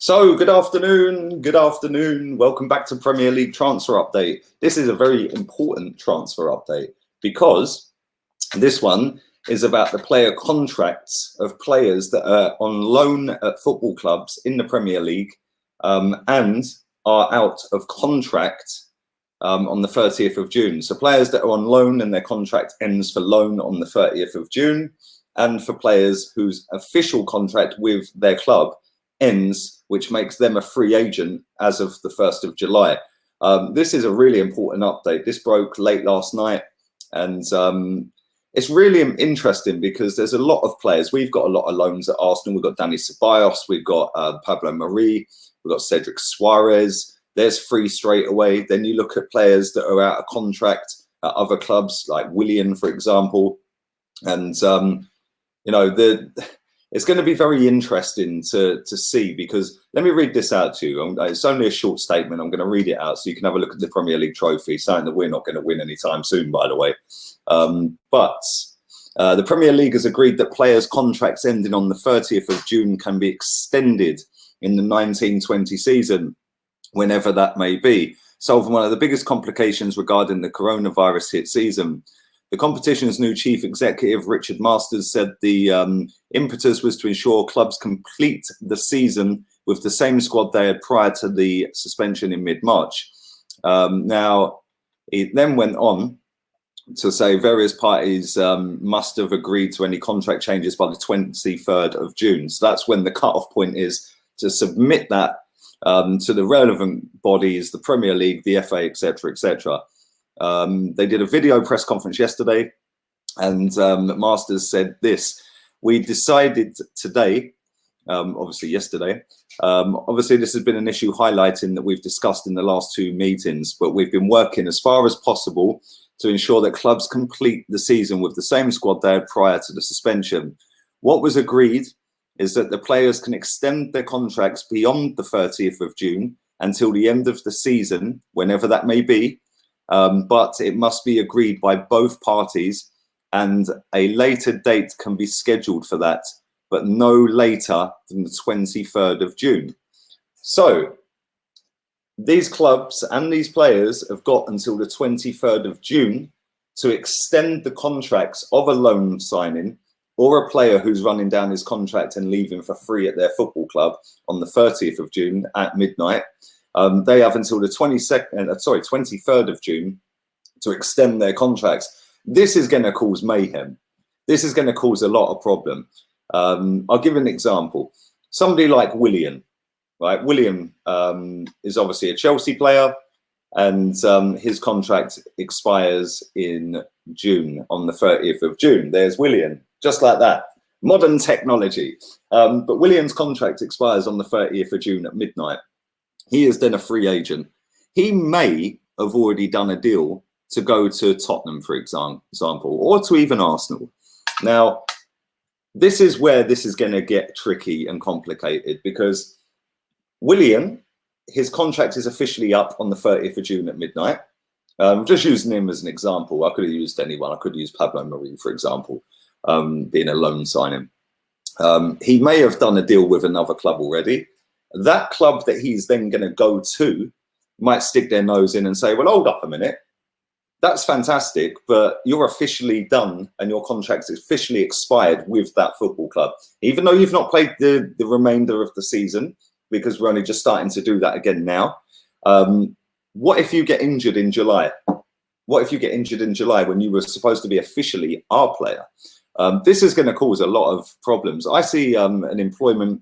So, good afternoon. Welcome back to Premier League transfer update. This is a very important transfer update because this one is about the player contracts of players that are on loan at football clubs in the Premier League and are out of contract on the 30th of June. So players that are on loan and their contract ends for loan on the 30th of June, and for players whose official contract with their club ends, which makes them a free agent as of the 1st of July. This is a really important update. This broke late last night, and it's really interesting because there's a lot of players. We've got a lot of loans at Arsenal. We've got Dani Ceballos, we've got Pablo Mari, we've got Cedric Suarez. There's free straight away. Then you look at players that are out of contract at other clubs, like Willian, for example. And, you know, it's going to be very interesting to see, because let me read this out to you. It's only a short statement. I'm going to read it out so you can have a look at the Premier League trophy, something that we're not going to win anytime soon, by the way. But the Premier League has agreed that players' contracts ending on the 30th of June can be extended in the 1920 season, whenever that may be, solving one of the biggest complications regarding the coronavirus hit season. The competition's new chief executive, Richard Masters, said the impetus was to ensure clubs complete the season with the same squad they had prior to the suspension in mid-March. Now, it then went on to say various parties must have agreed to any contract changes by the 23rd of June. So that's when the cut-off point is to submit that to the relevant bodies, the Premier League, the FA, etc., etc. They did a video press conference yesterday, and Masters said this: "We decided today, obviously yesterday, obviously this has been an issue highlighting that we've discussed in the last two meetings, but we've been working as far as possible to ensure that clubs complete the season with the same squad they had prior to the suspension. What was agreed is that the players can extend their contracts beyond the 30th of June until the end of the season, whenever that may be. But it must be agreed by both parties, and a later date can be scheduled for that, but no later than the 23rd of June. So these clubs and these players have got until the 23rd of June to extend the contracts of a loan signing or a player who's running down his contract and leaving for free at their football club on the 30th of June at midnight. They have until the 23rd of June to extend their contracts. This is going to cause mayhem. This is going to cause a lot of problem. I'll give an example. Somebody like Willian, right? Willian is obviously a Chelsea player, and his contract expires in June, on the 30th of June. There's Willian, just like that. Modern technology. But Willian's contract expires on the 30th of June at midnight. He is then a free agent. He may have already done a deal to go to Tottenham, for example, or to even Arsenal. Now, this is where this is going to get tricky and complicated, because Willian, his contract is officially up on the 30th of June at midnight. Just using him as an example. I could have used anyone. I could use Pablo Mari, for example, being a loan signing. He may have done a deal with another club already. That club that he's then going to go to might stick their nose in and say, well, hold up a minute. That's fantastic, but you're officially done and your contract's officially expired with that football club. Even though you've not played the remainder of the season, because we're only just starting to do that again now. What if you get injured in July? What if you get injured in July when you were supposed to be officially our player? This is going to cause a lot of problems. I see an employment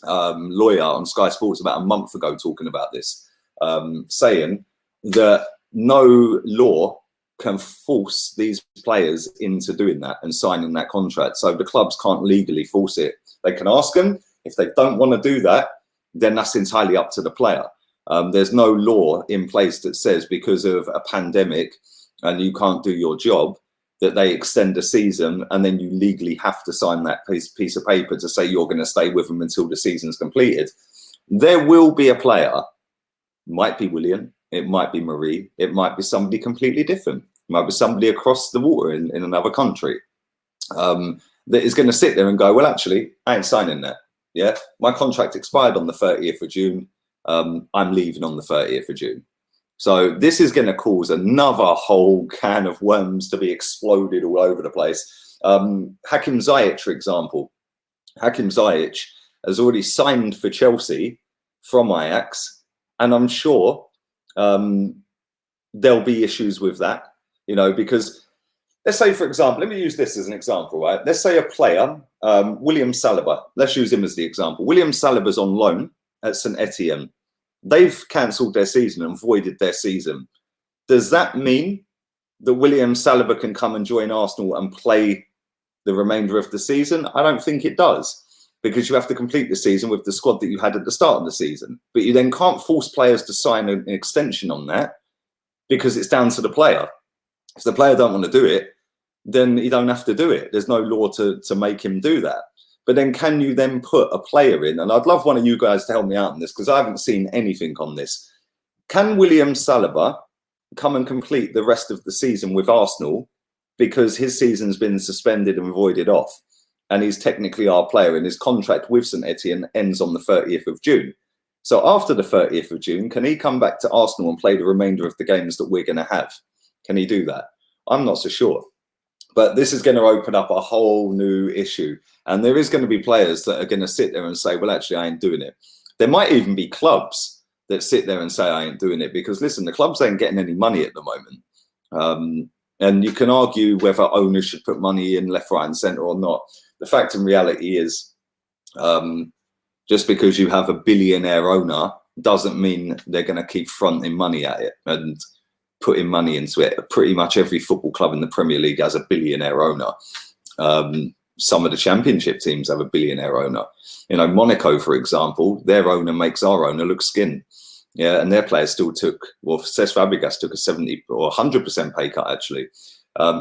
lawyer on Sky Sports about a month ago talking about this, saying that no law can force these players into doing that and signing that contract. So the clubs can't legally force it. They can ask them. If they don't want to do that, then that's entirely up to the player. There's no law in place that says because of a pandemic and you can't do your job, that they extend a season and then you legally have to sign that piece of paper to say you're going to stay with them until the season's completed. There will be a player, might be Willian, it might be Marie, it might be somebody completely different. It might be somebody across the water in another country that is going to sit there and go, well, actually, I ain't signing that. Yeah, my contract expired on the 30th of June. I'm leaving on the 30th of June. So this is going to cause another whole can of worms to be exploded all over the place. Hakim Ziyech, for example. Hakim Ziyech has already signed for Chelsea from Ajax, and I'm sure there'll be issues with that, you know, because let's say, for example, let me use this as an example, right? Let's say a player, William Saliba, let's use him as the example. William Saliba's on loan at St Etienne. They've cancelled their season and voided their season. Does that mean that William Saliba can come and join Arsenal and play the remainder of the season? I don't think it does, because you have to complete the season with the squad that you had at the start of the season. But you then can't force players to sign an extension on that, because it's down to the player. If the player don't want to do it, then you don't have to do it. There's no law to make him do that. But then can you then put a player in? And I'd love one of you guys to help me out on this, because I haven't seen anything on this. Can William Saliba come and complete the rest of the season with Arsenal because his season's been suspended and voided off, and he's technically our player, and his contract with St Etienne ends on the 30th of June? So after the 30th of June, can he come back to Arsenal and play the remainder of the games that we're going to have? Can he do that? I'm not so sure. But this is going to open up a whole new issue. And there is going to be players that are going to sit there and say, well, actually, I ain't doing it. There might even be clubs that sit there and say, I ain't doing it. Because, listen, the clubs ain't getting any money at the moment. And you can argue whether owners should put money in left, right and centre or not. The fact and reality is just because you have a billionaire owner doesn't mean they're going to keep fronting money at it and putting money into it. Pretty much every football club in the Premier League has a billionaire owner. Some of the championship teams have a billionaire owner. You know, Monaco, for example, their owner makes our owner look skin. Yeah, and their players still took, well, Cesc Fabregas took a 70 or 100% pay cut, actually.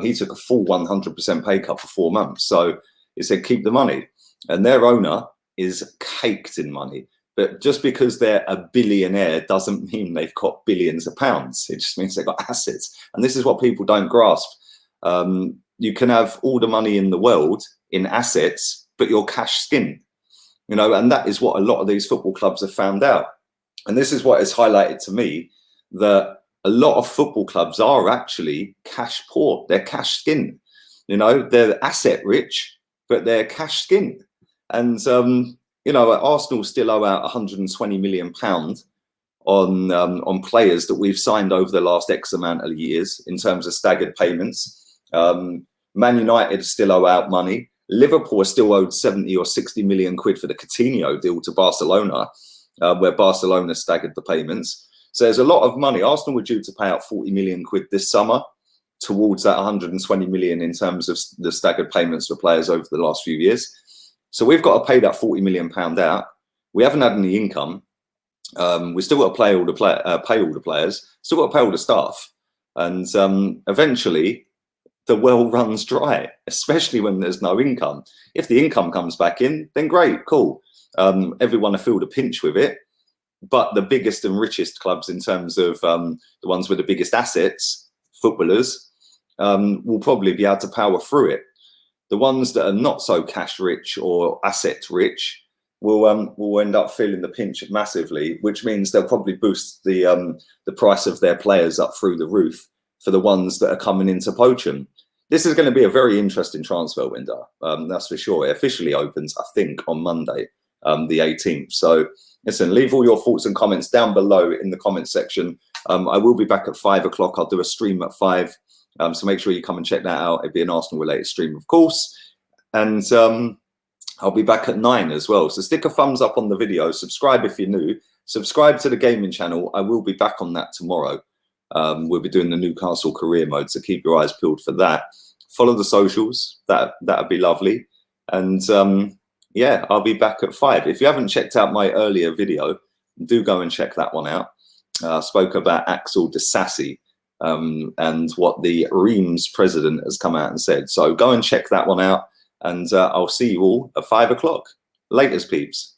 He took a full 100% pay cut for 4 months. So he said, keep the money. And their owner is caked in money. But just because they're a billionaire doesn't mean they've got billions of pounds. It just means they've got assets. And this is what people don't grasp. You can have all the money in the world in assets, but you're cash skin. You know, and that is what a lot of these football clubs have found out. And this is what has highlighted to me that a lot of football clubs are actually cash poor. They're cash skin. You know, they're asset rich, but they're cash skin. And, you know, Arsenal still owe out £120 million on players that we've signed over the last X amount of years in terms of staggered payments. Man United still owe out money. Liverpool are still owed 70 or 60 million quid for the Coutinho deal to Barcelona, where Barcelona staggered the payments. So there's a lot of money. Arsenal were due to pay out 40 million quid this summer towards that 120 million in terms of the staggered payments for players over the last few years. So we've got to pay that £40 million out. We haven't had any income. We still got to pay all the players. Still got to pay all the staff, and eventually the well runs dry. Especially when there's no income. If the income comes back in, then great, cool. Everyone will feel the pinch with it. But the biggest and richest clubs, in terms of the ones with the biggest assets, footballers, will probably be able to power through it. The ones that are not so cash rich or asset rich will end up feeling the pinch massively, which means they'll probably boost the price of their players up through the roof for the ones that are coming in to poach them. This is going to be a very interesting transfer window, that's for sure. It officially opens, I think, on Monday, the 18th. So listen, leave all your thoughts and comments down below in the comment section. I will be back at 5 o'clock. I'll do a stream at 5. So make sure you come and check that out. It'll be an Arsenal related stream, of course. And I'll be back at 9 as well. So stick a thumbs up on the video. Subscribe if you're new. Subscribe to the gaming channel. I will be back on that tomorrow. We'll be doing the Newcastle career mode, so keep your eyes peeled for that. Follow the socials. That'd be lovely. And yeah, I'll be back at 5. If you haven't checked out my earlier video, do go and check that one out. I spoke about Axel Disasi and what the Reims president has come out and said. So go and check that one out, and I'll see you all at 5 o'clock. Laters, peeps.